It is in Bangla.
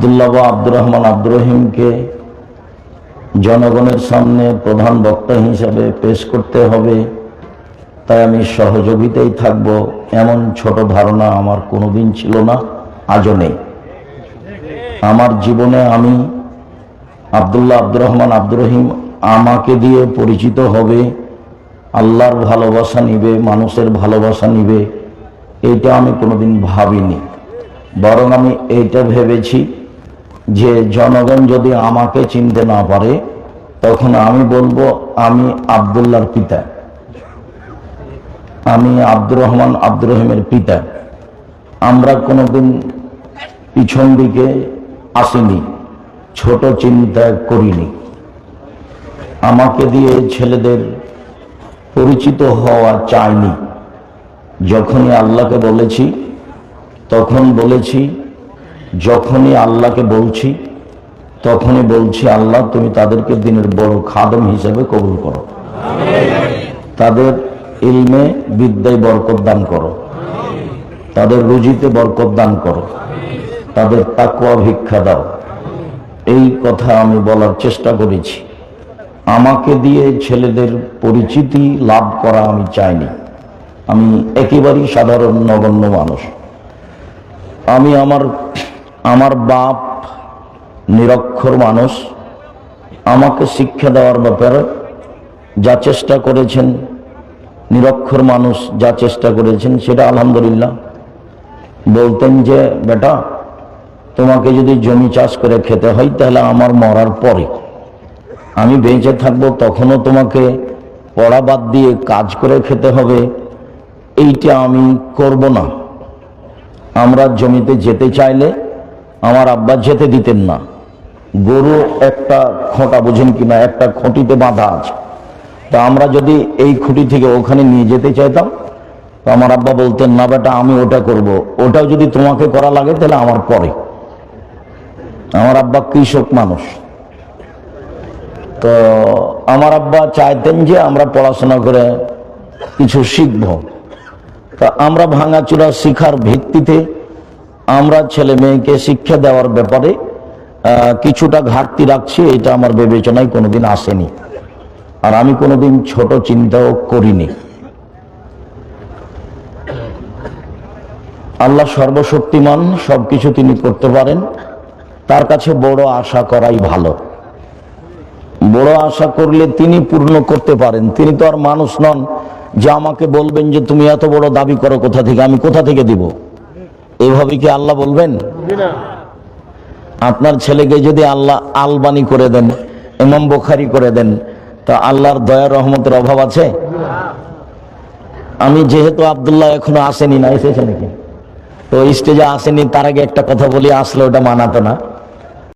আব্দুল্লাহ বা আব্দুর রহমান আব্দুর রহিমকে জনগণের সামনে প্রধান বক্তা হিসেবে পেশ করতে হবে, তাই আমি সহযোগিতায় থাকব, এমন ছোট ধারণা আমার কোনোদিন ছিল না, আজও নেই। আমার জীবনে আমি আব্দুল্লাহ আব্দুর রহমান আব্দুর রহিম আমাকে দিয়ে পরিচিত হবে, আল্লাহর ভালোবাসা নিবে, মানুষের ভালোবাসা নিবে, এইটা আমি কোনোদিন ভাবিনি। বরং আমি এইটা ভেবেছি যে জনগণ যদি আমাকে চিনতে না পারে তখন আমি বলবো আমি আব্দুল্লাহর পিতা, আমি আব্দুর রহমান আব্দুর রহিমের পিতা। আমরা কোনোদিন পিছন দিকে আসিনি, ছোট চিন্তা করিনি। আমাকে দিয়ে ছেলেদের পরিচিত হওয়া চাইনি। যখনই আল্লাহকে বলেছি তখন বলেছি, যখনই আল্লাহকে বলছি তখনই বলছি আল্লাহ তুমি তাদেরকে দিনের বড় খাদেম হিসেবে কবুল করো, তাদের ইলমে বিদ্যায় বরকত দান করো, তাদের রুজিতে বরকত দান করো, তাদের তাকওয়া ভিক্ষা দাও। এই কথা আমি বলার চেষ্টা করেছি। আমাকে দিয়ে ছেলেদের পরিচিতি লাভ করা আমি চাইনি। আমি একেবারেই সাধারণ নগণ্য মানুষ। আমি আমার বাপ নিরক্ষর মানুষ, আমাকে শিক্ষা দেওয়ার ব্যাপারে যা চেষ্টা করেছেন, নিরক্ষর মানুষ যা চেষ্টা করেছেন সেটা আলহামদুলিল্লাহ। বলতেন যে বেটা তোমাকে যদি জমি চাষ করে খেতে হয় তাহলে আমার মরার পরে, আমি বেঁচে থাকবো তখনও তোমাকে পড়া বাদ দিয়ে কাজ করে খেতে হবে, এইটা আমি করব না। আমরা জমিতে যেতে চাইলে আমার আব্বা যেতে দিতেন না। গরু একটা খোঁটা, বুঝেন কিনা, একটা খুঁটিতে বাঁধা আছে, তা আমরা যদি এই খুঁটি থেকে ওখানে নিয়ে যেতে চাইতাম তো আমার আব্বা বলতেন না বেটা আমি ওটা করব, ওটাও যদি তোমাকে করা লাগে তাহলে আমার পরে। আমার আব্বা কৃষক মানুষ, তো আমার আব্বা চাইতেন যে আমরা পড়াশোনা করে কিছু শিখব। তা আমরা ভাঙাচুরা শিখার ভিত্তিতে আমরা ছেলে মেয়েকে শিক্ষা দেওয়ার ব্যাপারে কিছুটা ঘাটতি রাখছি, এটা আমার বিবেচনায় কোনোদিন আসেনি, আর আমি কোনোদিন ছোট চিন্তাও করিনি। আল্লাহ সর্বশক্তিমান, সবকিছু তিনি করতে পারেন, তার কাছে বড় আশা করাই ভালো। বড় আশা করলে তিনি পূর্ণ করতে পারেন। তিনি তো আর মানুষ নন যে আমাকে বলবেন যে তুমি এত বড় দাবি করো কোথা থেকে, আমি কোথা থেকে দিব। এইভাবে কি আল্লাহ বলবেন? আপনার ছেলেকে যদি আল্লাহ আলবানি করে দেন, ইমাম বুখারী করে দেন, তা আল্লাহর দয়া রহমতের অভাব আছে? আমি যেহেতু আব্দুল্লাহ এখনো আসেনি, না এসেছে নাকি, তো স্টেজে আসেনি, তার আগে একটা কথা বলি, আসলে ওটা মানাতো না।